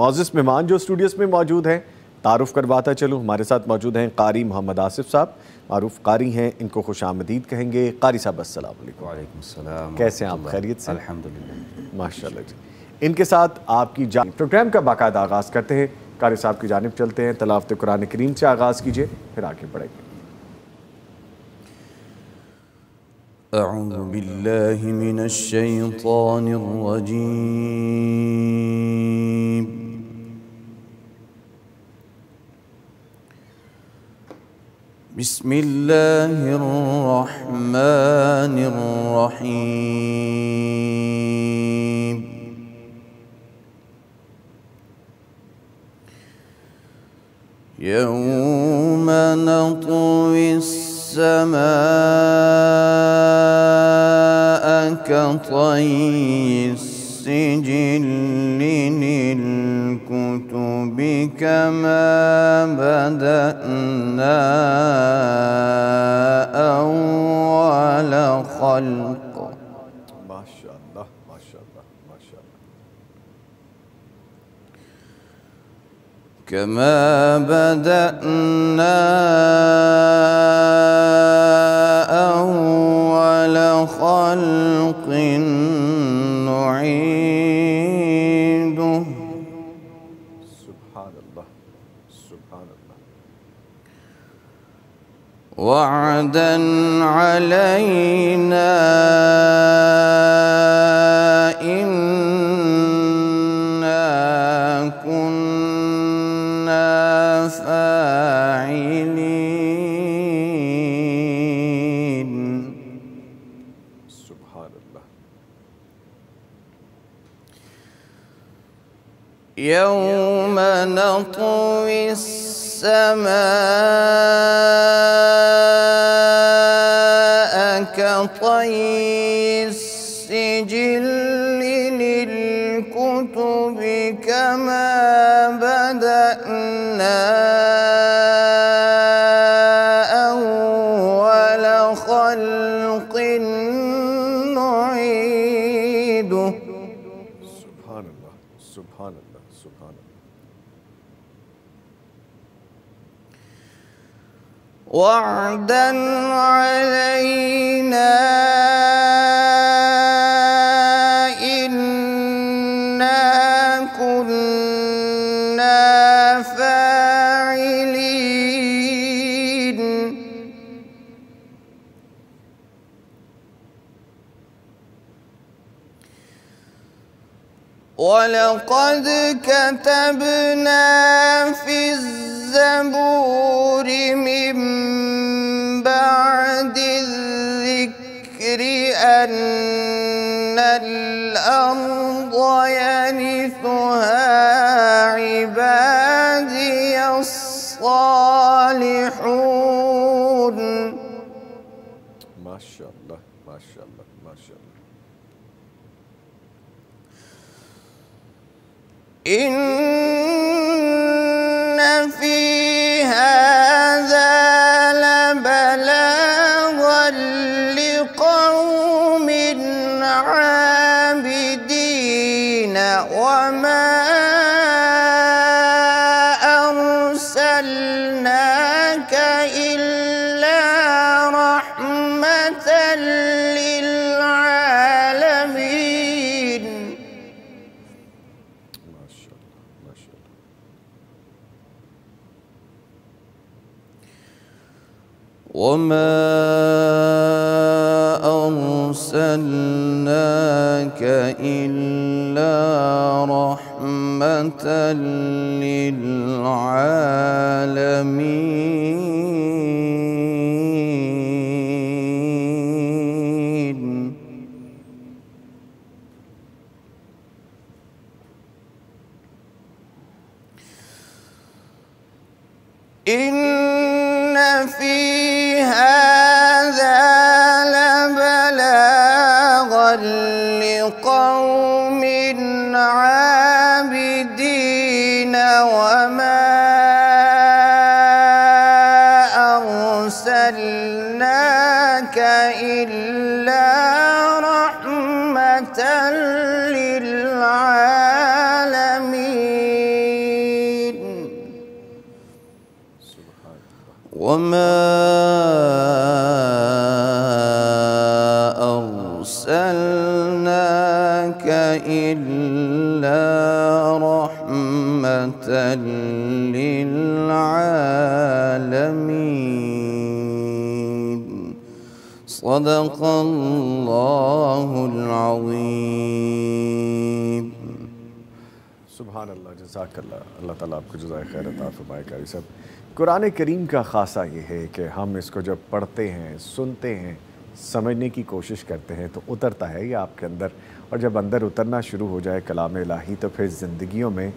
मौजूद मेहमान जो स्टूडियोस में मौजूद हैं, तारुफ करवाता चलूँ। हमारे साथ मौजूद हैं कारी मोहम्मद आसिफ साहब, मारूफ कारी हैं, इनको खुश आमदीद कहेंगे। कारी साहब अस्सलाम वालेकुम। वालेकुम सलाम। कैसे हैं आप? खैरियत से? अल्हम्दुलिल्लाह माशाल्लाह जी। इनके साथ आपकी प्रोग्राम का बाकायदा आगाज़ करते हैं। कारी साहब की जानिब चलते हैं। तलावत कुरान करीम से आगाज़ कीजिए, फिर आगे बढ़ेंगे। अऊज़ु बिल्लाहि मिनश शैतानिर रजीम। बिस्मिल्लाहिर रहमानिर रहीम। यौम नत्विस السماء كطي السجل للكتب كما بدأنا أول خلق. ما شاء الله ما شاء الله ما شاء الله. كما بدأنا أول خلق نعيده. سبحان الله سبحان الله. وعدا علينا إنا كنا فاعلين. سبحان الله. يوم نطوي السماء كطي السجل للكتب كما بدأنا أول خلق نعيده. سبحان الله سبحان الله سبحان الله. وعدا علينا إنا كنا فاعلين. ولقد كتبنا في الزبور من بعد الذكر أن الأرض يرثها عبادي الصالحون. ما شاء الله ما شاء الله ما شاء الله. إن في هذا لبلاغا لقوم عابدين وما أرسلناك إلا رحمة للعالمين. ما شاء الله ما شاء الله. وما أرسلناك إلا رحمة للعالمين. إن في هذا لبلاغا لقوم عابدين وما أرسلناك إلا رحمة للعالمين. वमा अर्सलनाका इल्ला रहमतन लिल आलमीन। सदक़ल्लाहुल अज़ीम। सुभान अल्लाह, जज़ाकल्लाह। अल्लाह ताला आपको जज़ाए खैर अता फ़रमाए। कारी साहब, कुरान करीम का ख़ासा ये है कि हम इसको जब पढ़ते हैं, सुनते हैं, समझने की कोशिश करते हैं तो उतरता है ये आपके अंदर, और जब अंदर उतरना शुरू हो जाए कलाम इलाही तो फिर ज़िंदगियों में